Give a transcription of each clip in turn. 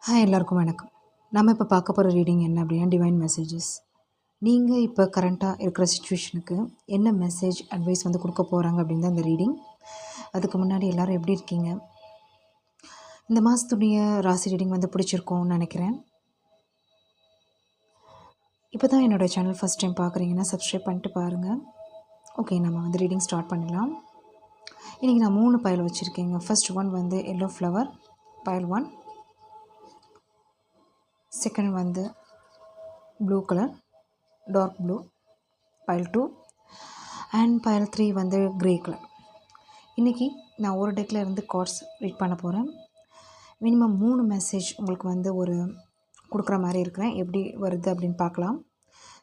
Hi எல்லாருக்கும் வணக்கம். நம்ம இப்போ பார்க்க போகிற ரீடிங் என்ன அப்படின்னா டிவைன் மெசேஜஸ். நீங்கள் இப்போ கரண்ட்டாக இருக்கிற சுச்சுவேஷனுக்கு என்ன மெசேஜ் அட்வைஸ் வந்து கொடுக்க போகிறாங்க அப்படின்னு தான் இந்த ரீடிங். அதுக்கு முன்னாடி எல்லோரும் எப்படி இருக்கீங்க? இந்த மாதத்துடைய ராசி ரீடிங் வந்து பிடிச்சிருக்கோன்னு நினைக்கிறேன். இப்போ தான் என்னோடய சேனல் ஃபஸ்ட் டைம் பார்க்குறீங்கன்னா சப்ஸ்கிரைப் பண்ணிட்டு பாருங்கள். ஓகே, நம்ம வந்து ரீடிங் ஸ்டார்ட் பண்ணிடலாம். இன்றைக்கி நான் 3 பயல் வச்சுருக்கேங்க. ஃபர்ஸ்ட் ஒன் வந்து எல்லோ ஃப்ளவர் பயல் 1, செகண்ட் வந்து ப்ளூ கலர் டார்க் ப்ளூ பயல் 2 அண்ட் பயல் 3 வந்து க்ரே கலர். இன்றைக்கி நான் ஒரு டெக்கில் இருந்து கார்ட்ஸ் ரீட் பண்ண போகிறேன். மினிமம் 3 மெசேஜ் உங்களுக்கு வந்து ஒரு கொடுக்குற மாதிரி இருக்கிறேன். எப்படி வருது அப்படின்னு பார்க்கலாம்.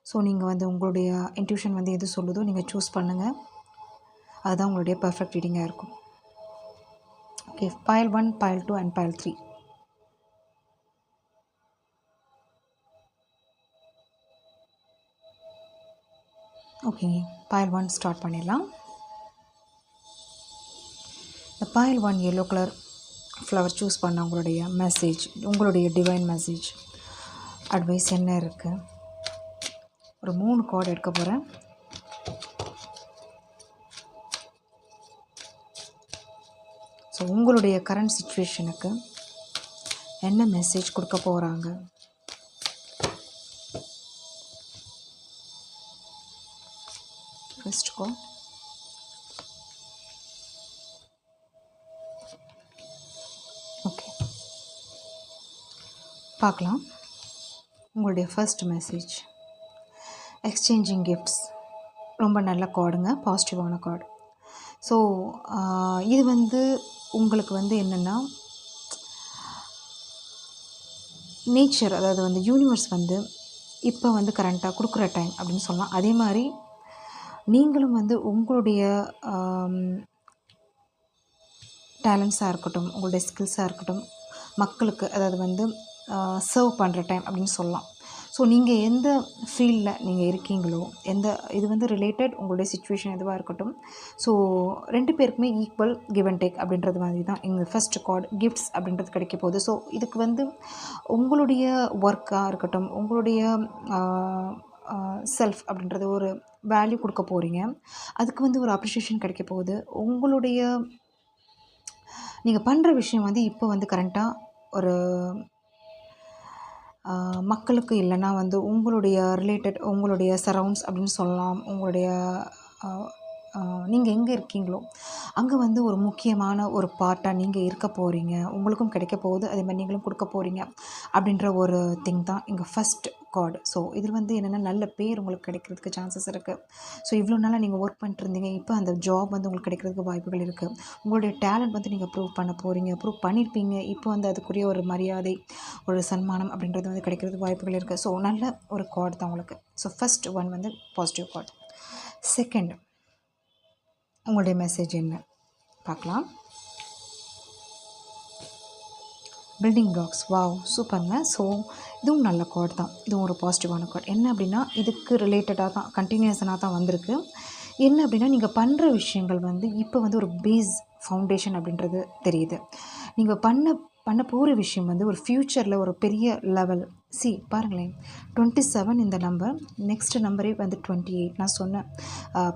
ஸோ நீங்கள் வந்து உங்களுடைய இன்ட்யூஷன் வந்து எது சொல்லுதோ நீங்கள் சூஸ் பண்ணுங்கள். அதுதான் உங்களுடைய பர்ஃபெக்ட் ரீடிங்காக இருக்கும். ஓகே, பயல் 1, பயல் 2 அண்ட் பயல் 3. ஓகே, பயல் 1 ஸ்டார்ட் பண்ணிடலாம். இந்த பயல் 1 எல்லோ கலர் ஃப்ளவர் சூஸ் பண்ண உங்களுடைய மெசேஜ், உங்களுடைய டிவைன் மெசேஜ் அட்வைஸ் என்ன இருக்குது? ஒரு 3 கார்டு எடுக்க போகிறேன். ஸோ உங்களுடைய கரண்ட் சிச்சுவேஷனுக்கு என்ன மெசேஜ் கொடுக்க போகிறாங்க? First card. ஓகே, பார்க்கலாம். உங்களுடைய ஃபர்ஸ்ட் மெசேஜ் எக்ஸ்சேஞ்சிங் கிஃப்ட்ஸ். ரொம்ப நல்ல கார்டுங்க, பாசிட்டிவான கார்டு. ஸோ இது வந்து உங்களுக்கு வந்து என்னென்னா நேச்சர், அதாவது வந்து யூனிவர்ஸ் வந்து இப்போ வந்து கரண்ட்டாக கொடுக்குற டைம் அப்படின்னு சொல்லலாம். அதே மாதிரி நீங்களும் வந்து உங்களுடைய டேலண்ட்ஸாக இருக்கட்டும், உங்களுடைய ஸ்கில்ஸாக இருக்கட்டும், மக்களுக்கு அதாவது வந்து சர்வ் பண்ணுற டைம் அப்படின்னு சொல்லலாம். ஸோ நீங்கள் எந்த ஃபீல்டில் நீங்கள் இருக்கீங்களோ, இது வந்து ரிலேட்டட் உங்களுடைய சிச்சுவேஷன் எதுவாக இருக்கட்டும். ஸோ 2 பேருக்குமே ஈக்குவல் கிவ் அண்ட் டேக் அப்படின்றது மாதிரி தான் எங்கள் ஃபர்ஸ்ட் கார்டு கிஃப்ட்ஸ் அப்படின்றது கிடைக்க போகுது. ஸோ இதுக்கு வந்து உங்களுடைய ஒர்க்காக இருக்கட்டும், உங்களுடைய செல்ஃப் அப்படின்றது ஒரு வேல்யூ கொடுக்க போகிறீங்க. அதுக்கு வந்து ஒரு அப்ரிஷியேஷன் கிடைக்க போகுது. உங்களுடைய நீங்கள் பண்ணுற விஷயம் வந்து இப்போ வந்து கரண்ட்டாக ஒரு மக்களுக்கு இல்லைன்னா வந்து உங்களுடைய ரிலேட்டட், உங்களுடைய சரவுண்ட்ஸ் அப்படின்னு சொல்லலாம். உங்களுடைய நீங்கள் எங்கே இருக்கீங்களோ அங்கே வந்து ஒரு முக்கியமான ஒரு பார்ட்டாக நீங்கள் இருக்க போகிறீங்க. உங்களுக்கும் கிடைக்க போகுது, அதே மாதிரி நீங்களும் கொடுக்க போகிறீங்க அப்படின்ற ஒரு திங் தான் இங்கே ஃபஸ்ட் கார்டு. ஸோ இதில் வந்து என்னென்னா நல்ல பேர் உங்களுக்கு கிடைக்கிறதுக்கு சான்சஸ் இருக்குது. ஸோ இவ்வளோ நாளாக நீங்கள் ஒர்க் பண்ணிட்டுருந்தீங்க, இப்போ அந்த ஜாப் வந்து உங்களுக்கு கிடைக்கிறதுக்கு வாய்ப்புகள் இருக்குது. உங்களுடைய டேலண்ட் வந்து நீங்கள் ப்ரூவ் பண்ண போகிறீங்க, ப்ரூவ் பண்ணியிருப்பீங்க. இப்போ வந்து அதுக்குரிய ஒரு மரியாதை, ஒரு சன்மானம் அப்படின்றது வந்து கிடைக்கிறதுக்கு வாய்ப்புகள் இருக்குது. ஸோ நல்ல ஒரு கார்டு தான் உங்களுக்கு. ஸோ ஃபஸ்ட் ஒன் வந்து பாசிட்டிவ் கார்டு. செகண்ட், உங்களுடைய மெசேஜ் என்ன பார்க்கலாம். Building blocks. வாவ், சூப்பருங்க. ஸோ இதுவும் நல்ல கார்டு தான். இதுவும் ஒரு பாசிட்டிவான கார்டு. என்ன அப்படின்னா இதுக்கு ரிலேட்டடாக தான், கண்டினியூஸனாக தான் வந்திருக்கு. என்ன அப்படின்னா நீங்கள் பண்ணுற விஷயங்கள் வந்து இப்போ வந்து ஒரு பேஸ் ஃபவுண்டேஷன் அப்படின்றது தெரியுது. நீங்கள் பண்ண போகிற விஷயம் வந்து ஒரு ஃப்யூச்சரில் ஒரு பெரிய லெவல். பாருங்களேன், 27 இந்த நம்பர், நெக்ஸ்ட் நம்பரே வந்து 28. நான் சொன்ன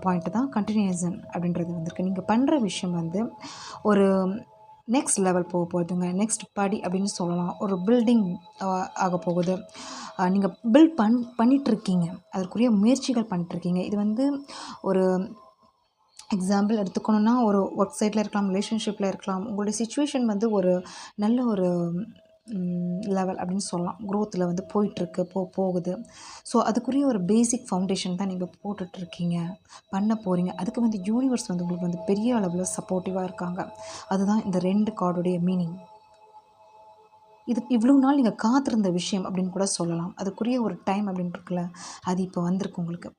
பாயிண்ட்டு தான் கண்டினியூஷன் அப்படின்றது வந்திருக்கு. நீங்கள் பண்ணுற விஷயம் வந்து ஒரு நெக்ஸ்ட் லெவல் போக போகுதுங்க. நெக்ஸ்ட் படி அப்படின்னு சொல்லலாம். ஒரு பில்டிங் ஆக போகுது. நீங்கள் பில்ட் பண்ணிகிட்ருக்கீங்க, அதற்குரிய முயற்சிகள் பண்ணிட்டுருக்கீங்க. இது வந்து ஒரு எக்ஸாம்பிள் எடுத்துக்கணுன்னா ஒரு ஒர்க் சைட்டில் இருக்கலாம், ரிலேஷன்ஷிப்பில் இருக்கலாம். உங்களுடைய சிச்சுவேஷன் வந்து ஒரு நல்ல ஒரு லெவல் அப்படின்னு சொல்லலாம். க்ரோத்தில் வந்து போயிட்டுருக்கு, போகுது. ஸோ அதுக்குரிய ஒரு பேசிக் ஃபவுண்டேஷன் தான் நீங்கள் போட்டுட்ருக்கீங்க, பண்ண போகிறீங்க. அதுக்கு வந்து யூனிவர்ஸ் வந்து உங்களுக்கு வந்து பெரிய அளவில் சப்போர்ட்டிவாக இருக்காங்க. அதுதான் இந்த 2 கார்டுடைய மீனிங். இது இவ்வளோ நாள் நீங்கள் காத்திருந்த விஷயம் அப்படின்னு கூட சொல்லலாம். அதுக்குரிய ஒரு டைம் அப்படின்னு இருக்குல்ல, அது இப்போ வந்திருக்கு உங்களுக்கு.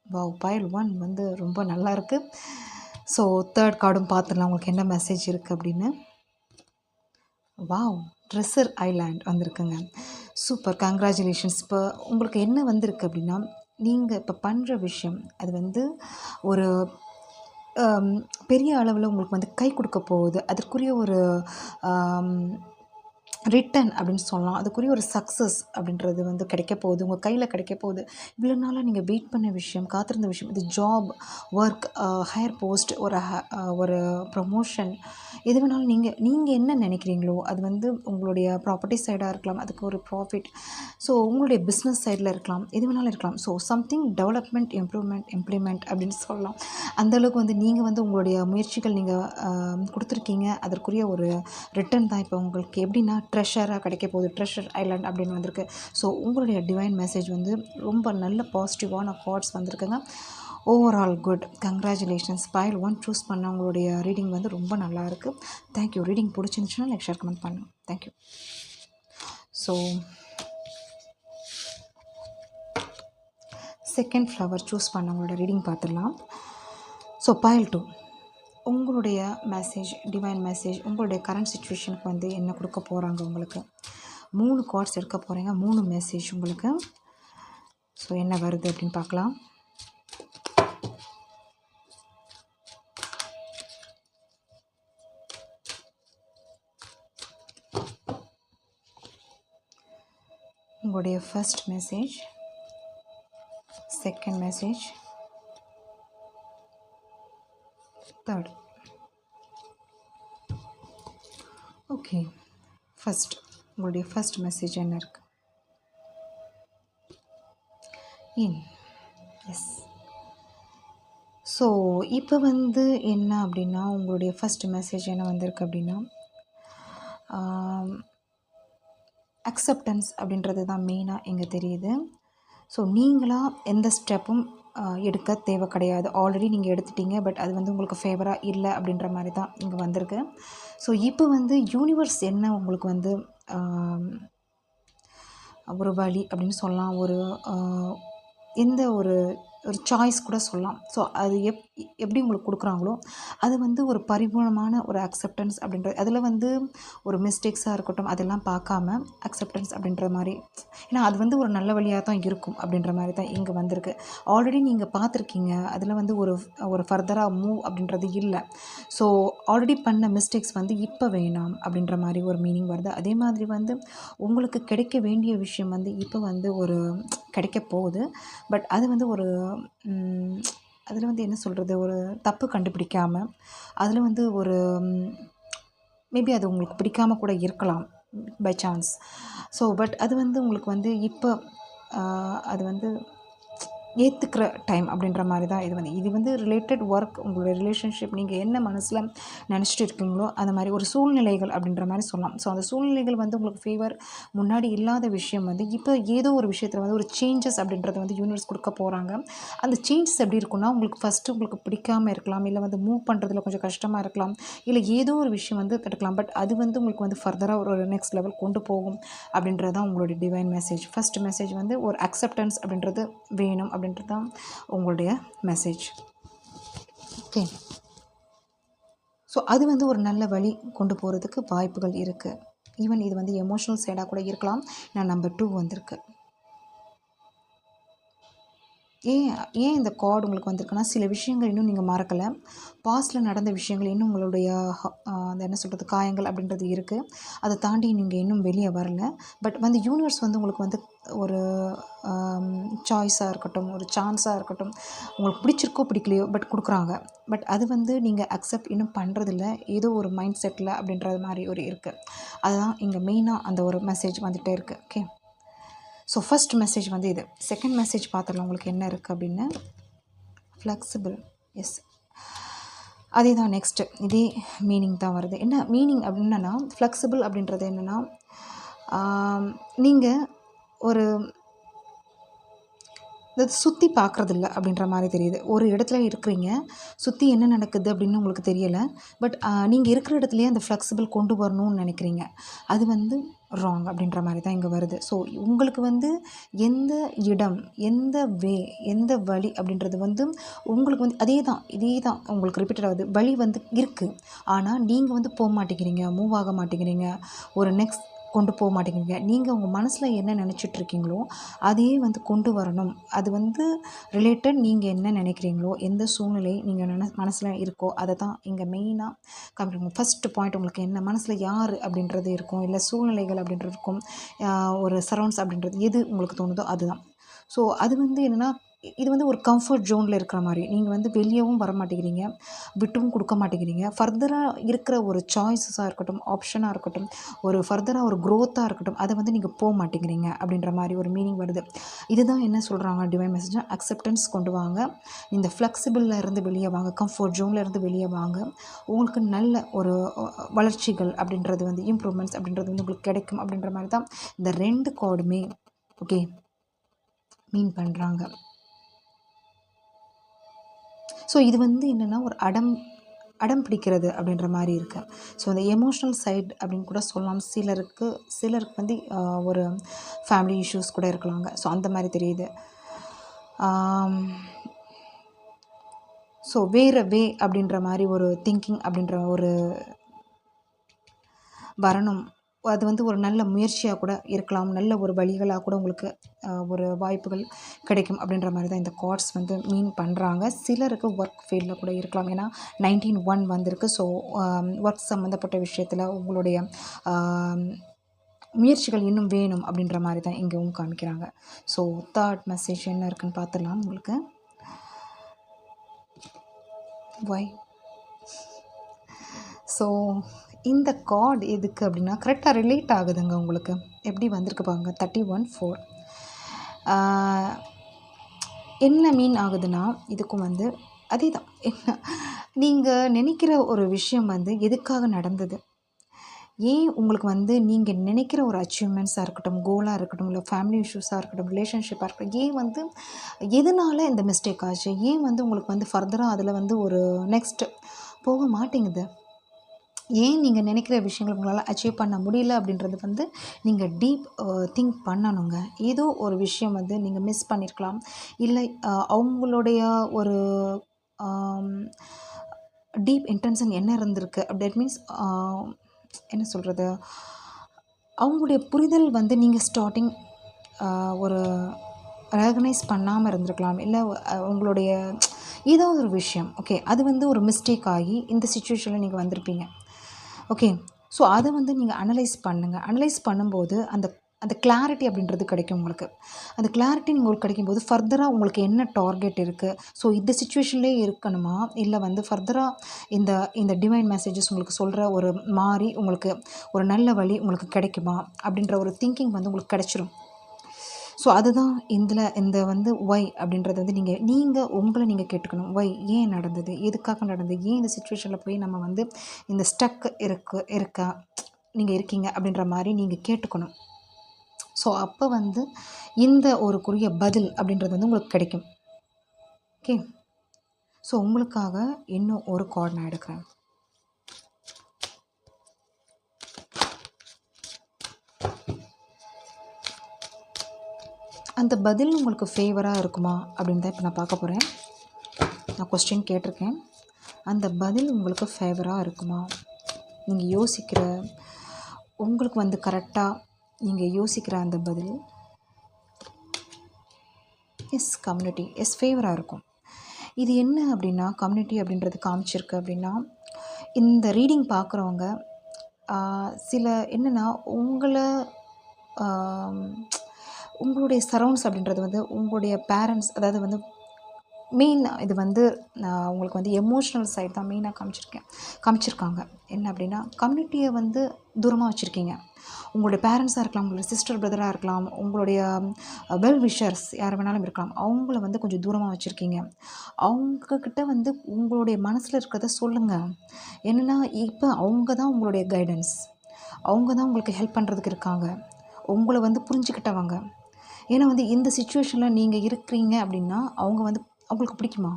வாவ், பயல் 1 வந்து ரொம்ப நல்லாயிருக்கு. ஸோ தேர்ட் கார்டும் பார்த்துடலாம் உங்களுக்கு என்ன மெசேஜ் இருக்குது அப்படின்னு. வாவ், ட்ரெஸர் ஐலாண்ட் வந்திருக்குங்க. Super, congratulations. இப்போ உங்களுக்கு என்ன வந்திருக்கு அப்படின்னா, நீங்கள் இப்போ பண்ணுற விஷயம் அது வந்து ஒரு பெரிய அளவில் உங்களுக்கு வந்து கை கொடுக்க போகுது. அதற்குரிய ஒரு ரிட்டன் அப்படின்னு சொல்லலாம். அதுக்குரிய ஒரு சக்ஸஸ் அப்படின்றது வந்து கிடைக்க போகுது. உங்கள் கையில் கிடைக்க போகுது. இவ்வளோ நாளாக நீங்கள் வெயிட் பண்ண விஷயம், காத்திருந்த விஷயம், இது ஜாப், ஒர்க், ஹையர் போஸ்ட், ஒரு ப்ரமோஷன், எது வேணாலும் நீங்கள் என்ன நினைக்கிறீங்களோ அது வந்து உங்களுடைய ப்ராப்பர்ட்டி சைடாக இருக்கலாம், அதுக்கு ஒரு ப்ராஃபிட். ஸோ உங்களுடைய பிஸ்னஸ் சைடில் இருக்கலாம், எது வேணாலும் இருக்கலாம். ஸோ சம்திங் டெவலப்மெண்ட், இம்ப்ளிமெண்ட் அப்படின்னு சொல்லலாம். அந்தளவுக்கு வந்து நீங்கள் வந்து உங்களுடைய முயற்சிகள் நீங்கள் கொடுத்துருக்கீங்க. அதற்குரிய ஒரு ரிட்டன் தான் இப்போ உங்களுக்கு எப்படின்னா ட்ரெஷராக கிடைக்க போகுது. ட்ரெஷர் ஐலாண்ட் அப்படின்னு வந்திருக்கு. ஸோ உங்களுடைய டிவைன் மெசேஜ் வந்து ரொம்ப நல்ல பாசிட்டிவான கார்ட்ஸ் வந்திருக்குங்க. Overall good. Congratulations. Pile 1 choose பண்ண உங்களுடைய ரீடிங் வந்து ரொம்ப நல்லாயிருக்கு. தேங்க்யூ. ரீடிங் பிடிச்சிருந்துச்சுன்னா லைக், ஷேர், கமெண்ட் பண்ணுங்கள். Thank you. So second flower choose பண்ணவங்களோட ரீடிங் பார்த்துடலாம். ஸோ பைல் 2 உங்களுடைய மெசேஜ், டிவைன் மெசேஜ் உங்களுடைய கரண்ட் சிச்சுவேஷனுக்கு வந்து என்ன கொடுக்க போகிறாங்க உங்களுக்கு. 3 கார்ட்ஸ் எடுக்க போகிறீங்க, 3 மெசேஜ் உங்களுக்கு. ஸோ என்ன வருது அப்படின்னு பார்க்கலாம். உங்களுடைய first message, second message, third. Okay, உங்களுடைய ஃபர்ஸ்ட் மெசேஜ் என்ன இருக்குது? எஸ். ஸோ இப்போ வந்து என்ன அப்படின்னா உங்களுடைய ஃபர்ஸ்ட் மெசேஜ் என்ன வந்திருக்கு அப்படின்னா அக்செப்டன்ஸ் அப்படின்றது தான் மெயினாக இங்கே தெரியுது. ஸோ நீங்களாக எந்த ஸ்டெப்பும் எடுக்க தேவை கிடையாது. ஆல்ரெடி நீங்கள் எடுத்துட்டீங்க. பட் அது வந்து உங்களுக்கு ஃபேவராக இல்லை அப்படின்ற மாதிரி தான் இங்கே வந்திருக்கு. ஸோ இப்போ வந்து யூனிவர்ஸ் என்ன உங்களுக்கு வந்து ஒரு வழி அப்படின்னு சொல்லலாம், எந்த ஒரு சாய்ஸ் கூட சொல்லலாம். ஸோ அது எப்படி உங்களுக்கு கொடுக்குறாங்களோ அது வந்து ஒரு பரிபூர்ணமான ஒரு அக்செப்டன்ஸ் அப்படின்றது. அதில் வந்து ஒரு மிஸ்டேக்ஸாக இருக்கட்டும் அதெல்லாம் பார்க்காம அக்செப்டன்ஸ் அப்படின்ற மாதிரி, ஏன்னா அது வந்து ஒரு நல்ல வழியாக தான் இருக்கும் அப்படின்ற மாதிரி தான் இங்கே வந்திருக்கு. ஆல்ரெடி நீங்கள் பார்த்துருக்கீங்க. அதில் வந்து ஒரு ஃபர்தராக மூவ் அப்படின்றது இல்லை. ஸோ ஆல்ரெடி பண்ண மிஸ்டேக்ஸ் வந்து இப்போ வேணாம் அப்படின்ற மாதிரி ஒரு மீனிங் வருது. அதே மாதிரி வந்து உங்களுக்கு கிடைக்க வேண்டிய விஷயம் வந்து இப்போ வந்து ஒரு கிடைக்க போகுது. பட் அது வந்து அதில் வந்து என்ன சொல்கிறது, ஒரு தப்பு கண்டுபிடிக்காமல் அதில் வந்து மேபி அது உங்களுக்கு பிடிக்காமல் கூட இருக்கலாம் பை சான்ஸ். ஸோ பட் அது வந்து உங்களுக்கு வந்து இப்போ அது வந்து ஏற்றுக்கிற டைம் அப்படின்ற மாதிரி தான் இது வந்து ரிலேட்டட் ஒர்க், உங்களுடைய ரிலேஷன்ஷிப், நீங்கள் என்ன மனசில் நினச்சிட்டு இருக்கீங்களோ அந்த மாதிரி ஒரு சூழ்நிலைகள் அப்படின்ற மாதிரி சொல்லலாம். ஸோ அந்த சூழ்நிலைகள் வந்து உங்களுக்கு ஃபேவர் முன்னாடி இல்லாத விஷயம் வந்து இப்போ ஏதோ ஒரு விஷயத்தில் வந்து ஒரு சேஞ்சஸ் அப்படின்றது வந்து யூனிவர்ஸ் கொடுக்க போகிறாங்க. அந்த சேஞ்சஸ் எப்படி இருக்குன்னா உங்களுக்கு ஃபஸ்ட்டு உங்களுக்கு பிடிக்காமல் இருக்கலாம், இல்லை வந்து மூவ் பண்ணுறதுல கொஞ்சம் கஷ்டமாக இருக்கலாம், இல்லை ஏதோ ஒரு விஷயம் வந்து தடுக்கலாம். பட் அது வந்து உங்களுக்கு வந்து ஃபர்தராக ஒரு நெக்ஸ்ட் லெவல் கொண்டு போகும் அப்படின்றது தான் உங்களுடைய டிவைன் மெசேஜ். ஃபஸ்ட் மெசேஜ் வந்து ஒரு அக்செப்டன்ஸ் அப்படின்றது வேணும் அப்படின்றது தான் உங்களுடைய மெசேஜ். ஓகே. ஸோ அது வந்து ஒரு நல்ல வழி கொண்டு போகிறதுக்கு வாய்ப்புகள் இருக்குது. ஈவன் இது வந்து எமோஷனல் சைடாக கூட இருக்கலாம். நான் நம்பர் 2 வந்திருக்கு. ஏன் இந்த கார்டு உங்களுக்கு வந்திருக்குன்னா, சில விஷயங்கள் இன்னும் நீங்கள் மறக்கலை. பாஸ்ட்டில் நடந்த விஷயங்கள் இன்னும் உங்களுடைய அந்த என்ன சொல்கிறது காயங்கள் அப்படின்றது இருக்குது. அதை தாண்டி நீங்கள் இன்னும் வெளியே வரல. பட் வந்து யூனிவர்ஸ் வந்து உங்களுக்கு வந்து ஒரு சாய்ஸாக இருக்கட்டும், ஒரு சான்ஸாக இருக்கட்டும், உங்களுக்கு பிடிச்சிருக்கோ பிடிக்கலையோ பட் கொடுக்குறாங்க. பட் அது வந்து நீங்கள் அக்செப்ட் இன்னும் பண்ணுறதில்ல, ஏதோ ஒரு மைண்ட் செட்டில் அப்படின்றது மாதிரி இருக்குது. அதுதான் இங்கே மெயினாக அந்த ஒரு மெசேஜ் வந்துகிட்டே இருக்குது. ஓகே. ஸோ ஃபஸ்ட் மெசேஜ் வந்து இது. செகண்ட் மெசேஜ் பார்த்துடலாம் உங்களுக்கு என்ன இருக்குது அப்படின்னு. ஃப்ளெக்சிபிள். எஸ், அதே தான் நெக்ஸ்ட்டு. இதே மீனிங் தான் வருது. என்ன மீனிங் அப்படின்னா, ஃப்ளெக்சிபிள் அப்படின்றது என்னென்னா, நீங்கள் ஒரு இதை சுற்றி பார்க்குறதில்ல அப்படின்ற மாதிரி தெரியுது. ஒரு இடத்துல இருக்கிறீங்க, சுற்றி என்ன நடக்குது அப்படின்னு உங்களுக்கு தெரியலை. பட் நீங்கள் இருக்கிற இடத்துலையே அந்த ஃப்ளெக்சிபிள் கொண்டு வரணும்னு நினைக்கிறீங்க. அது வந்து ராங் அப்படின்ற மாதிரி தான் இங்கே வருது. ஸோ உங்களுக்கு வந்து எந்த இடம், எந்த எந்த வழி அப்படின்றது வந்து உங்களுக்கு வந்து இதே தான் உங்களுக்கு ரிப்பீட்டட் ஆகுது. வழி வந்து இருக்குது. ஆனால் நீங்கள் வந்து போக மாட்டேங்கிறீங்க, மூவ் ஆக மாட்டேங்கிறீங்க. ஒரு நெக்ஸ்ட் கொண்டு போக மாட்டேங்கிறீங்க. நீங்கள் உங்கள் மனசில் என்ன நினச்சிட்ருக்கீங்களோ அதையே வந்து கொண்டு வரணும். அது வந்து ரிலேட்டட் நீங்கள் என்ன நினைக்கிறீங்களோ, எந்த சூழ்நிலை நீங்கள் மனசில் இருக்கோ அதை தான் இங்கே மெயினாக காமிக்கணும். ஃபஸ்ட்டு பாயிண்ட் உங்களுக்கு என்ன மனசில் யார் அப்படின்றது இருக்கும், இல்லை சூழ்நிலைகள் அப்படின்றது இருக்கும், ஒரு சரௌண்ட்ஸ் அப்படின்றது எது உங்களுக்கு தோணுதோ அதுதான். ஸோ அது வந்து என்னென்னா இது வந்து ஒரு கம்ஃபர்ட் ஜோனில் இருக்கிற மாதிரி. நீங்கள் வந்து வெளியவும் வர மாட்டேங்கிறீங்க, விட்டும் கொடுக்க மாட்டேங்கிறீங்க. ஃபர்தராக இருக்கிற ஒரு சாய்ஸஸாக இருக்கட்டும், ஆப்ஷனாக இருக்கட்டும், ஒரு ஃபர்தராக ஒரு க்ரோத்தாக இருக்கட்டும், அதை வந்து நீங்கள் போக மாட்டேங்கிறீங்க அப்படின்ற மாதிரி ஒரு மீனிங் வருது. இதுதான் என்ன சொல்கிறாங்க டிவைன் மெசேஜ். அக்செப்டன்ஸ் கொண்டு வாங்க, இந்த ஃப்ளெக்சிபிளில் இருந்து வெளியே வாங்க, கம்ஃபர்ட் ஜோனில் இருந்து வெளியே வாங்க. உங்களுக்கு நல்ல ஒரு வளர்ச்சிகள் அப்படின்றது வந்து இம்ப்ரூவ்மெண்ட்ஸ் அப்படின்றது வந்து உங்களுக்கு கிடைக்கும் அப்படின்ற மாதிரி தான் இந்த 2 கார்டுமே ஓகே மீன் பண்ணுறாங்க. ஸோ இது வந்து என்னென்னா ஒரு அடம் பிடிக்கிறது அப்படின்ற மாதிரி இருக்குது. ஸோ அந்த எமோஷ்னல் சைட் அப்படின்னு கூட சொல்லலாம். சிலருக்கு வந்து ஒரு ஃபேமிலி இஷ்யூஸ் கூட இருக்கலாங்க. ஸோ அந்த மாதிரி தெரியுது. ஸோ வேறு அப்படின்ற மாதிரி ஒரு திங்கிங் அப்படின்ற ஒரு வரணும். அது வந்து ஒரு நல்ல முயற்சியாக கூட இருக்கலாம், நல்ல ஒரு வழிகளாக கூட உங்களுக்கு ஒரு வாய்ப்புகள் கிடைக்கும் அப்படின்ற மாதிரி தான் இந்த கார்ட்ஸ் வந்து மீன் பண்ணுறாங்க. சிலருக்கு ஒர்க் ஃபீல்டில் கூட இருக்கலாம், ஏன்னா 19 வந்திருக்கு. ஸோ ஒர்க் சம்மந்தப்பட்ட விஷயத்தில் உங்களுடைய முயற்சிகள் இன்னும் வேணும் அப்படின்ற மாதிரி தான் இங்கேவும் காமிக்கிறாங்க. ஸோ 3rd மெசேஜ் என்ன இருக்குன்னு பார்த்துடலாம். உங்களுக்கு வை ஸோ இந்த கார்டு எதுக்கு அப்படின்னா கரெக்டாக ரிலேட் ஆகுதுங்க உங்களுக்கு. எப்படி வந்திருக்கு பாருங்க, 31-4 என்ன மீன் ஆகுதுன்னா இதுக்கும் வந்து அதே தான். என்ன நீங்கள் நினைக்கிற ஒரு விஷயம் வந்து எதுக்காக நடந்தது, ஏன் உங்களுக்கு வந்து நீங்கள் நினைக்கிற ஒரு அச்சீவ்மெண்ட்ஸாக இருக்கட்டும், கோலாக இருக்கட்டும், இல்லை ஃபேமிலி இஷ்யூஸாக இருக்கட்டும், ரிலேஷன்ஷிப்பாக இருக்கட்டும், ஏன் வந்து எதனால் இந்த மிஸ்டேக் ஆச்சு, ஏன் வந்து உங்களுக்கு வந்து ஃபர்தராக அதில் வந்து ஒரு நெக்ஸ்ட் போக மாட்டேங்குது, ஏன் நீங்கள் நினைக்கிற விஷயங்கள் உங்களால் அச்சீவ் பண்ண முடியல அப்படின்றது வந்து நீங்கள் டீப் திங்க் பண்ணணுங்க. ஏதோ ஒரு விஷயம் வந்து நீங்கள் மிஸ் பண்ணியிருக்கலாம், இல்லை அவங்களுடைய ஒரு டீப் இன்டென்ஷன் என்ன இருந்திருக்கு. தட் மீன்ஸ் என்ன சொல்கிறது, அவங்களுடைய புரிதல் வந்து நீங்கள் ஸ்டார்டிங் ஒரு ரெகனைஸ் பண்ணாமல் இருந்திருக்கலாம், இல்லை உங்களுடைய ஏதோ ஒரு விஷயம் ஓகே அது வந்து ஒரு மிஸ்டேக் ஆகி இந்த சிச்சுவேஷனில் நீங்கள் வந்திருப்பீங்க. ஓகே ஸோ அதை வந்து நீங்கள் அனலைஸ் பண்ணுங்கள். அனலைஸ் பண்ணும்போது அந்த கிளாரிட்டி அப்படின்றது கிடைக்கும் உங்களுக்கு. அந்த கிளாரிட்டி உங்களுக்கு கிடைக்கும்போது ஃபர்தராக உங்களுக்கு என்ன டார்கெட் இருக்குது, ஸோ இந்த சிச்சுவேஷன்லேயே இருக்கணுமா, இல்லை வந்து ஃபர்தராக இந்த டிவைன் மெசேஜஸ் உங்களுக்கு சொல்கிற ஒரு மாதிரி உங்களுக்கு ஒரு நல்ல வழி உங்களுக்கு கிடைக்குமா அப்படின்ற ஒரு திங்கிங் வந்து உங்களுக்கு கிடைச்சிரும். ஸோ அதுதான் இந்த வந்து ஒய் அப்படின்றது வந்து நீங்கள் உங்களை நீங்கள் கேட்டுக்கணும். ஒய் ஏன் நடந்தது, எதுக்காக நடந்தது, ஏன் இந்த சிச்சுவேஷனில் போய் நம்ம வந்து இந்த ஸ்டக் இருக்கா நீங்கள் இருக்கீங்க அப்படின்ற மாதிரி நீங்கள் கேட்டுக்கணும். ஸோ அப்போ வந்து இந்த ஒரு குறிய பதில் அப்படின்றது வந்து உங்களுக்கு கிடைக்கும். ஓகே ஸோ உங்களுக்காக இன்னும் ஒரு கார்டு நான் எடுக்கிறேன். அந்த பதில் உங்களுக்கு ஃபேவராக இருக்குமா அப்படின்னு தான் இப்போ நான் பார்க்க போகிறேன். நான் கொஸ்டின் கேட்டிருக்கேன், அந்த பதில் உங்களுக்கு ஃபேவராக இருக்குமா, நீங்கள் யோசிக்கிற உங்களுக்கு வந்து கரெக்டாக நீங்கள் யோசிக்கிற அந்த பதில் எஸ் கம்யூனிட்டி எஸ் ஃபேவராக இருக்கும். இது என்ன அப்படின்னா கம்யூனிட்டி அப்படின்றது காமிச்சிருக்கு அப்படின்னா இந்த ரீடிங் பார்க்குறவங்க சில என்னென்னா உங்களுடைய சரௌண்ட்ஸ் அப்படின்றது வந்து உங்களுடைய பேரண்ட்ஸ், அதாவது வந்து மெயின் இது வந்து உங்களுக்கு வந்து எமோஷ்னல் சைட் தான் மெயினாக காமிச்சிருக்காங்க. என்ன அப்படின்னா கம்யூனிட்டியை வந்து தூரமாக வச்சுருக்கீங்க. உங்களுடைய பேரண்ட்ஸாக இருக்கலாம், உங்களுடைய சிஸ்டர் பிரதராக இருக்கலாம், உங்களுடைய வெல் விஷர்ஸ் யார் வேணாலும் இருக்கலாம், அவங்கள வந்து கொஞ்சம் தூரமாக வச்சுருக்கீங்க. அவங்கக்கிட்ட வந்து உங்களுடைய மனசில் இருக்கிறத சொல்லுங்கள். என்னென்னா இப்போ அவங்க தான் உங்களுடைய கைடன்ஸ், அவங்க தான் உங்களுக்கு ஹெல்ப் பண்ணுறதுக்கு இருக்காங்க, உங்களை வந்து புரிஞ்சுக்கிட்டவங்க. ஏன்னா வந்து இந்த சிச்சுவேஷனில் நீங்கள் இருக்கிறீங்க அப்படின்னா அவங்களுக்கு பிடிக்குமா,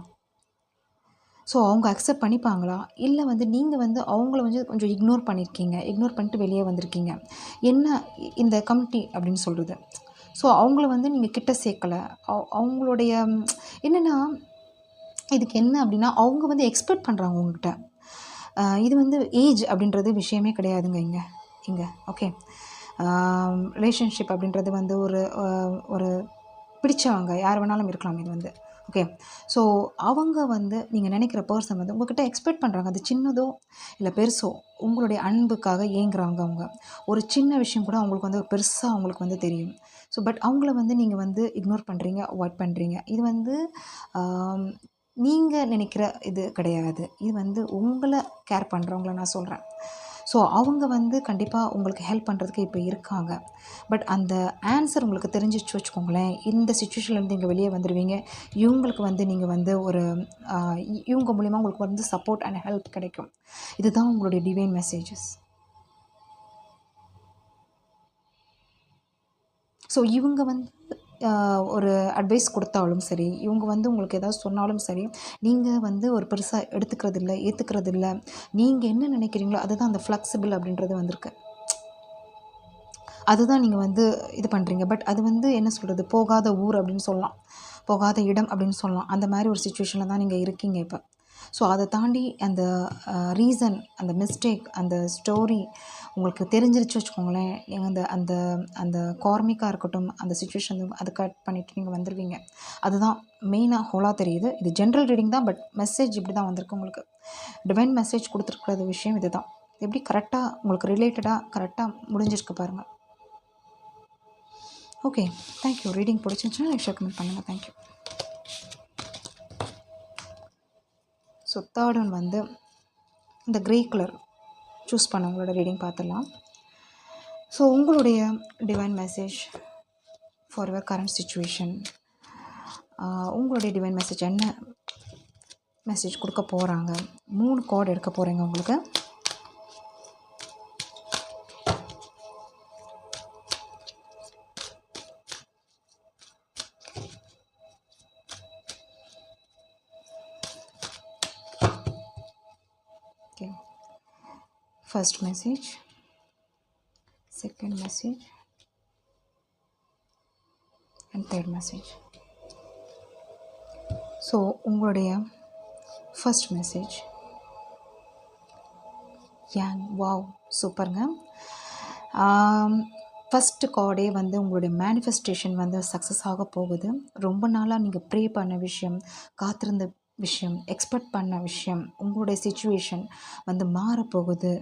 ஸோ அவங்க அக்செப்ட் பண்ணிப்பாங்களா, இல்லை வந்து நீங்கள் வந்து அவங்கள வந்து கொஞ்சம் இக்னோர் பண்ணிட்டு வெளியே வந்திருக்கீங்க. என்ன இந்த கமிட்டி அப்படின்னு சொல்கிறது. ஸோ அவங்கள வந்து நீங்கள் கிட்ட சேர்க்கலை. அவங்களுடைய என்னென்னா இதுக்கு என்ன அப்படின்னா அவங்க வந்து எக்ஸ்பெக்ட் பண்ணுறாங்க உங்கள்கிட்ட. இது வந்து ஏஜ் அப்படின்றது விஷயமே கிடையாதுங்க இங்கே ஓகே. ரிலேஷன்ஷிப் அப்படின்றது வந்து ஒரு பிடிச்சவங்க யார் வேணாலும் இருக்கலாம் இது வந்து. ஓகே. ஸோ அவங்க வந்து நீங்கள் நினைக்கிற பர்சன் வந்து உங்கள்கிட்ட எக்ஸ்பெக்ட் பண்ணுறாங்க. அது சின்னதோ இல்லை பெருசோ உங்களுடைய அன்புக்காக ஏங்குறாங்க அவங்க. ஒரு சின்ன விஷயம் கூட அவங்களுக்கு வந்து பெருசாக அவங்களுக்கு வந்து தெரியும். ஸோ பட் அவங்கள வந்து நீங்கள் வந்து இக்னோர் பண்ணுறீங்க, அவாய்ட் பண்ணுறீங்க. இது வந்து நீங்கள் நினைக்கிற இது கிடையாது. இது வந்து உங்களை கேர் பண்ணுறவங்கள நான் சொல்கிறேன். ஸோ அவங்க வந்து கண்டிப்பாக உங்களுக்கு ஹெல்ப் பண்ணுறதுக்கு இப்போ இருக்காங்க. பட் அந்த ஆன்சர் உங்களுக்கு தெரிஞ்சிச்சு வச்சுக்கோங்களேன், இந்த சிச்சுவேஷன்லேருந்து நீங்கள் வெளியே வந்துடுவீங்க. இவங்களுக்கு வந்து நீங்கள் வந்து ஒரு இவங்க மூலிமா உங்களுக்கு வந்து சப்போர்ட் அண்ட் ஹெல்ப் கிடைக்கும். இதுதான் உங்களுடைய டிவைன் மெசேஜஸ். ஸோ இவங்க வந்து ஒரு அட்வைஸ் கொடுத்தாலும் சரி, இவங்க வந்து உங்களுக்கு ஏதாவது சொன்னாலும் சரி, நீங்கள் வந்து ஒரு பெருசாக எடுத்துக்கிறது இல்லை, ஏற்றுக்கிறது இல்லை. நீங்கள் என்ன நினைக்கிறீங்களோ அதுதான் அந்த ஃப்ளெக்சிபிள் அப்படின்றது வந்திருக்கு. அதுதான் நீங்கள் வந்து இது பண்ணுறீங்க. பட் அது வந்து என்ன சொல்கிறது, போகாத ஊர் அப்படின்னு சொல்லலாம், போகாத இடம் அப்படின்னு சொல்லலாம். அந்த மாதிரி ஒரு சிச்சுவேஷனில் தான் நீங்கள் இருக்கீங்க இப்போ. ஸோ அதை தாண்டி அந்த ரீசன், அந்த மிஸ்டேக், அந்த ஸ்டோரி உங்களுக்கு தெரிஞ்சிருச்சு வச்சுக்கோங்களேன், அந்த அந்த அந்த கார்மிக்காக இருக்கட்டும், அந்த சிச்சுவேஷன் அதை கட் பண்ணிவிட்டு நீங்கள் வந்துடுவீங்க. அதுதான் மெயினாக ஹோலாக தெரியுது. இது ஜென்ரல் ரீடிங் தான், பட் மெசேஜ் இப்படி தான் வந்திருக்கு உங்களுக்கு. டிவைன் மெசேஜ் கொடுத்துருக்குறது விஷயம் இது தான். எப்படி கரெக்டாக உங்களுக்கு ரிலேட்டடாக கரெக்டாக முடிஞ்சிருக்கு பாருங்கள். Okay, thank you. ரீடிங் பிடிச்சிருந்துச்சுன்னா நெக்ஸ்ட் ரெக்கமெண்ட் பண்ணுங்கள். தேங்க்யூ. ஸோ தேர்ட் ஒன் வந்து இந்த க்ரே கலர் சூஸ் பண்ணவங்களோட ரீடிங் பார்த்துடலாம். ஸோ உங்களுடைய divine message for your current situation, உங்களுடைய டிவைன் மெசேஜ் என்ன மெசேஜ் கொடுக்க போகிறாங்க? 3 கார்டு எடுக்க போகிறீங்க உங்களுக்கு. Okay, first message, second message and third message. So உங்களுடைய ஃபர்ஸ்ட் மெசேஜ் யாங். வாவ், சூப்பருங்க. ஃபஸ்ட்டு கார்டே வந்து உங்களுடைய மேனிஃபெஸ்டேஷன் வந்து சக்ஸஸ் ஆக போகுது. ரொம்ப நாளாக நீங்கள் ப்ரே பண்ண விஷயம், காத்திருந்த விஷயம், எக்ஸ்பெக்ட் பண்ண விஷயம், உங்களுடைய சிச்சுவேஷன் வந்து மாறப்போகுது.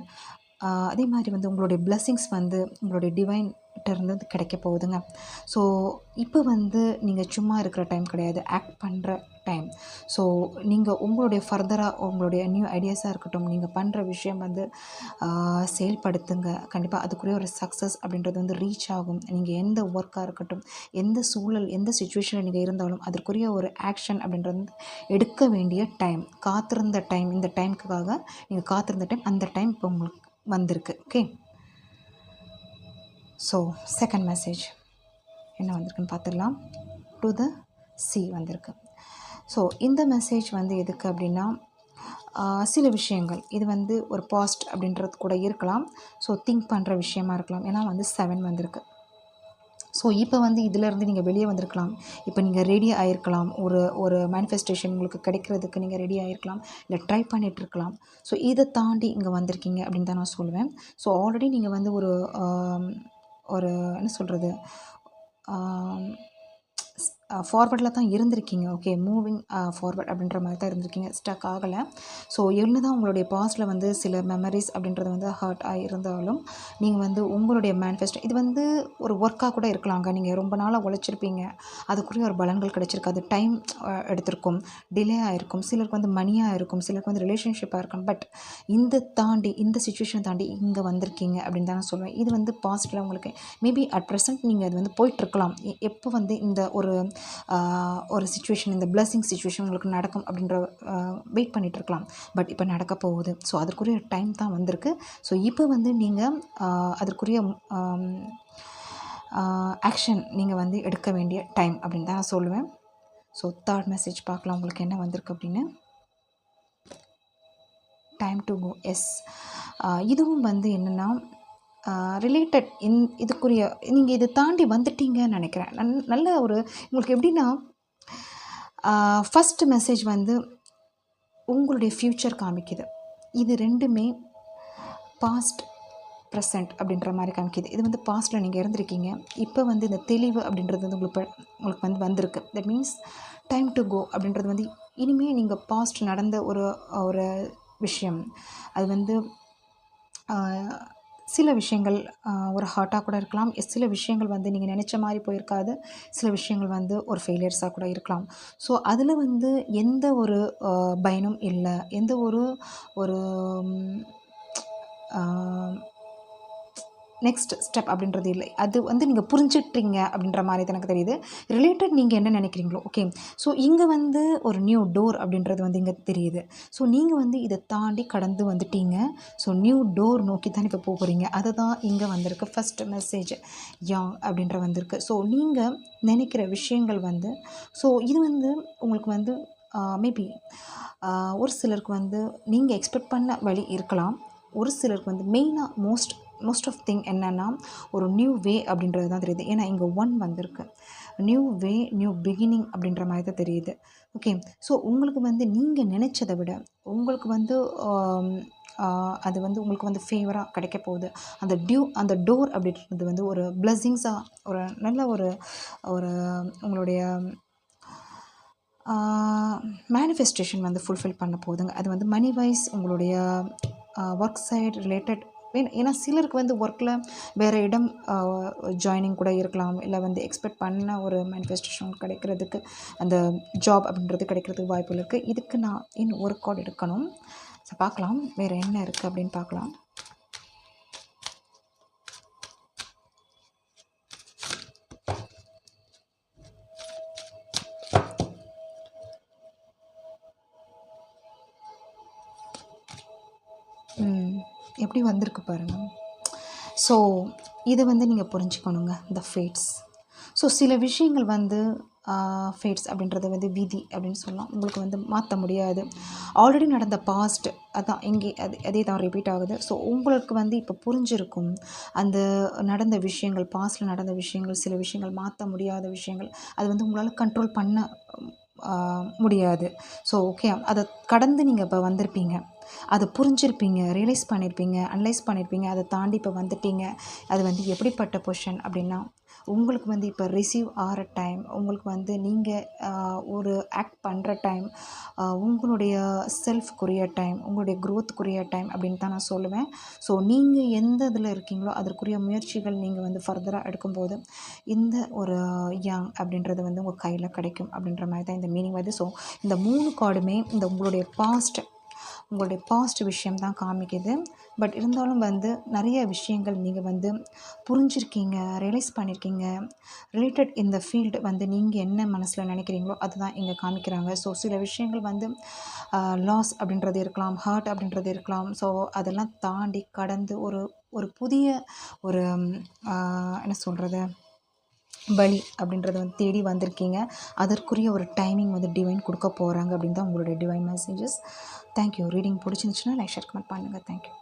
அதே மாதிரி வந்து உங்களுடைய பிளெஸ்ஸிங்ஸ் வந்து உங்களுடைய டிவைன்கிட்டேருந்து கிடைக்க போகுதுங்க. ஸோ இப்போ வந்து நீங்கள் சும்மா இருக்கிற டைம் கிடையாது, ஆக்ட் பண்ணுற டைம். ஸோ நீங்கள் உங்களுடைய ஃபர்தராக உங்களுடைய நியூ ஐடியாஸாக இருக்கட்டும், நீங்கள் பண்ணுற விஷயம் வந்து செயல்படுத்துங்க. கண்டிப்பாக அதுக்குரிய ஒரு சக்ஸஸ் அப்படின்றது வந்து ரீச் ஆகும். நீங்கள் எந்த ஒர்க்காக இருக்கட்டும், எந்த சூழல், எந்த சிச்சுவேஷனில் நீங்கள் இருந்தாலும் அதற்குரிய ஒரு ஆக்ஷன் அப்படின்றது வந்து எடுக்க வேண்டிய டைம், காத்திருந்த டைம், இந்த டைமுக்காக நீங்கள் காத்திருந்த டைம், அந்த டைம் இப்போ உங்களுக்கு வந்திருக்கு. ஓகே, ஸோ செகண்ட் மெசேஜ் என்ன வந்திருக்குன்னு பார்த்துடலாம். டு த சி வந்திருக்கு. ஸோ இந்த மெசேஜ் வந்து எதுக்கு அப்படின்னா, சில விஷயங்கள் இது வந்து ஒரு பாஸ்ட் அப்படின்றது கூட இருக்கலாம். ஸோ திங்க் பண்ணுற விஷயமா இருக்கலாம். ஏன்னா வந்து 7 வந்திருக்கு. ஸோ இப்போ வந்து இதிலேருந்து நீங்கள் வெளியே வந்திருக்கலாம். இப்போ நீங்கள் ரெடி ஆகிருக்கலாம். ஒரு மேனிஃபெஸ்டேஷன் உங்களுக்கு கிடைக்கிறதுக்கு நீங்கள் ரெடி ஆகிருக்கலாம், இல்லை ட்ரை பண்ணிகிட்ருக்கலாம். ஸோ இதை தாண்டி இங்கே வந்திருக்கீங்க அப்படின்னு தான் நான் சொல்லுவேன். ஸோ ஆல்ரெடி நீங்கள் வந்து ஒரு என்ன சொல்கிறது, ஃபார்வர்டில் தான் இருந்திருக்கீங்க. ஓகே, மூவிங் ஃபார்வர்ட் அப்படின்ற மாதிரி தான் இருந்திருக்கீங்க, ஸ்டக் ஆகலை. ஸோ என்ன தான் உங்களுடைய பாஸ்ட்டில் வந்து சில மெமரிஸ் அப்படின்றது வந்து ஹர்ட் ஆகியிருந்தாலும் நீங்கள் வந்து உங்களுடைய மேனிஃபெஸ்டோ இது வந்து ஒரு ஒர்க்காக கூட இருக்கலாங்க. நீங்கள் ரொம்ப நாளாக உழைச்சிருப்பீங்க, அதுக்குரிய ஒரு பலன்கள் கிடைச்சிருக்கு. அது டைம் எடுத்திருக்கும், டிலே ஆகிருக்கும், சிலருக்கு வந்து மணியாக இருக்கும், சிலருக்கு வந்து ரிலேஷன்ஷிப்பாக இருக்கும். பட் இந்த சிச்சுவேஷன் தாண்டி இங்கே வந்திருக்கீங்க அப்படின்னு தான் நான் சொல்லுவேன். இது வந்து பாஸ்ட்டில் உங்களுக்கு மேபி அட் ப்ரெசென்ட் நீங்கள் அது வந்து போயிட்டுருக்கலாம். எப்போ வந்து இந்த ஒரு சிச்சுவேஷன், இந்த பிளெஸ்ஸிங் சிச்சுவேஷன் உங்களுக்கு நடக்கும் அப்படின்ற வெயிட் பண்ணிகிட்ருக்கலாம். பட் இப்போ நடக்க போகுது. ஸோ அதற்குரிய டைம் தான் வந்திருக்கு. ஸோ இப்போ வந்து நீங்கள் அதற்குரிய ஆக்ஷன் நீங்கள் வந்து எடுக்க வேண்டிய டைம் அப்படின்னு தான் நான் சொல்லுவேன். ஸோ தேர்ட் மெசேஜ் பார்க்கலாம் உங்களுக்கு என்ன வந்திருக்கு அப்படின்னு. Time to go. எஸ், இதுவும் வந்து என்னென்னா ரிலேட்டட் இதுக்குரிய நீங்கள் இதை தாண்டி வந்துட்டீங்கன்னு நினைக்கிறேன். நல்ல ஒரு உங்களுக்கு எப்படின்னா, ஃபஸ்ட்டு மெசேஜ் வந்து உங்களுடைய ஃப்யூச்சர் காமிக்குது. இது ரெண்டுமே பாஸ்ட் ப்ரெசென்ட் அப்படின்ற மாதிரி காமிக்குது. இது வந்து பாஸ்ட்டில் நீங்கள் இருந்திருக்கீங்க. இப்போ வந்து இந்த தெளிவு அப்படின்றது வந்து உங்களுக்கு வந்து வந்திருக்கு. That means time to go அப்படின்றது வந்து இனிமேல் நீங்கள் பாஸ்ட் நடந்த ஒரு ஒரு விஷயம் அது வந்து சில விஷயங்கள் ஒரு ஹார்ட்டாக கூட இருக்கலாம். சில விஷயங்கள் வந்து நீங்கள் நினச்ச மாதிரி போயிருக்காது. சில விஷயங்கள் வந்து ஒரு ஃபெயிலியர்ஸாக கூட இருக்கலாம். ஸோ அதில் வந்து எந்த ஒரு பயனும் இல்லை. எந்த ஒரு ஒரு நெக்ஸ்ட் ஸ்டெப் அப்படின்றது இல்லை. அது வந்து நீங்கள் புரிஞ்சுக்கிட்டீங்க அப்படின்ற மாதிரி தான் எனக்கு தெரியுது. ரிலேட்டட் நீங்கள் என்ன நினைக்கிறீங்களோ ஓகே. ஸோ இங்கே வந்து ஒரு நியூ டோர் அப்படின்றது வந்து இங்கே தெரியுது. ஸோ நீங்கள் வந்து இதை தாண்டி கடந்து வந்துட்டீங்க. ஸோ நியூ டோர் நோக்கி தான் இப்போ போகிறீங்க. அதுதான் இங்கே வந்திருக்கு. ஃபஸ்ட் மெசேஜ் யாங் அப்படின்ற வந்திருக்கு. ஸோ நீங்கள் நினைக்கிற விஷயங்கள் வந்து ஸோ இது வந்து உங்களுக்கு வந்து மேபி ஒரு சிலருக்கு வந்து நீங்கள் எக்ஸ்பெக்ட் பண்ண வழி இருக்கலாம். ஒரு சிலருக்கு வந்து மெயினாக மோஸ்ட் ஆஃப் திங் என்னென்னா ஒரு நியூ வே அப்படின்றது தான் தெரியுது. ஏன்னா இங்கே 1 வந்திருக்கு. நியூ வே நியூ பிகினிங் அப்படின்ற மாதிரி தான் தெரியுது. ஓகே. ஸோ உங்களுக்கு வந்து நீங்கள் நினச்சதை விட உங்களுக்கு வந்து அது வந்து உங்களுக்கு வந்து ஃபேவராக கிடைக்க போகுது. அந்த டோர் அப்படின்றது வந்து ஒரு பிளெஸ்ஸிங்ஸாக ஒரு நல்ல ஒரு உங்களுடைய மேனிஃபெஸ்டேஷன் வந்து ஃபுல்ஃபில் பண்ண போகுதுங்க. அது வந்து மணி வைஸ் உங்களுடைய ஒர்க் சைடு ரிலேட்டட். ஏன்னா சிலருக்கு வந்து ஒர்க்கில் வேறு இடம் ஜாயினிங் கூட இருக்கலாம். இல்லை வந்து எக்ஸ்பெக்ட் பண்ண ஒரு மேனிஃபெஸ்டேஷன் கிடைக்கிறதுக்கு அந்த ஜாப் அப்படின்றது கிடைக்கிறதுக்கு வாய்ப்புகள் இருக்குது. இதுக்கு நான் இன்னும் ஒரு கார்டு எடுக்கணும். ஸோ பார்க்கலாம் வேறு என்ன இருக்குது அப்படின்னு பார்க்கலாம். எப்படி வந்திருக்கு பாருங்கள். ஸோ இதை வந்து நீங்கள் புரிஞ்சுக்கணுங்க. இந்த ஃபேட்ஸ். ஸோ சில விஷயங்கள் வந்து ஃபேட்ஸ் அப்படின்றது வந்து விதி அப்படின்னு சொல்லலாம். உங்களுக்கு வந்து மாற்ற முடியாது. ஆல்ரெடி நடந்த பாஸ்ட் அதான் இங்கே அதே தான் ரிப்பீட் ஆகுது. ஸோ உங்களுக்கு வந்து இப்போ புரிஞ்சிருக்கும். அந்த நடந்த விஷயங்கள் பாஸ்ட்டில் நடந்த விஷயங்கள் சில விஷயங்கள் மாற்ற முடியாத விஷயங்கள் அது வந்து உங்களால் கண்ட்ரோல் பண்ண முடியாது. ஸோ ஓகே அதை கடந்து நீங்கள் இப்போ வந்திருப்பீங்க. அதை புரிஞ்சிருப்பீங்க, ரியலைஸ் பண்ணியிருப்பீங்க, அனலைஸ் பண்ணியிருப்பீங்க. அதை தாண்டி இப்போ வந்துட்டீங்க. அது வந்து எப்படிப்பட்ட பொசிஷன் அப்படின்னா உங்களுக்கு வந்து இப்போ ரிசீவ் ஆகிற டைம், உங்களுக்கு வந்து நீங்கள் ஒரு ஆக்ட் பண்ணுற டைம், உங்களுடைய செல்ஃப்க்குரிய டைம், உங்களுடைய க்ரோத்துக்குரிய டைம் அப்படின்னு தான் நான் சொல்லுவேன். ஸோ நீங்கள் எந்த இதில் இருக்கீங்களோ அதற்குரிய முயற்சிகள் நீங்கள் வந்து ஃபர்தராக எடுக்கும்போது இந்த ஒரு யாங் அப்படின்றது வந்து உங்கள் கையில் கிடைக்கும் அப்படின்ற மாதிரி தான் இந்த மீனிங் வருது. ஸோ இந்த 3 கார்டுமே இந்த உங்களுடைய பாஸ்ட் விஷயம் தான் காமிக்குது. பட் இருந்தாலும் வந்து நிறைய விஷயங்கள் நீங்கள் வந்து புரிஞ்சிருக்கீங்க, ரியலைஸ் பண்ணியிருக்கீங்க. ரிலேட்டட் இந்த ஃபீல்டு வந்து நீங்கள் என்ன மனசில் நினைக்கிறீங்களோ அதுதான் இங்கே காமிக்கிறாங்க. ஸோ சில விஷயங்கள் வந்து லாஸ் அப்படின்றது இருக்கலாம், ஹர்ட் அப்படின்றது இருக்கலாம். ஸோ அதெல்லாம் தாண்டி கடந்து ஒரு புதிய ஒரு என்ன சொல்கிறது வழி அப்படின்றத வந்து தேடி வந்திருக்கீங்க. அதற்குரிய ஒரு டைமிங் வந்து டிவைன் கொடுக்க போகிறாங்க அப்படின்னு தான் உங்களுடைய டிவைன் மெசேஜஸ். தேங்க்யூ. ரீடிங் பிடிச்சிருந்துச்சுன்னா லைக் ஷேர் கமெண்ட் பண்ணுங்கள். தேங்க்யூ.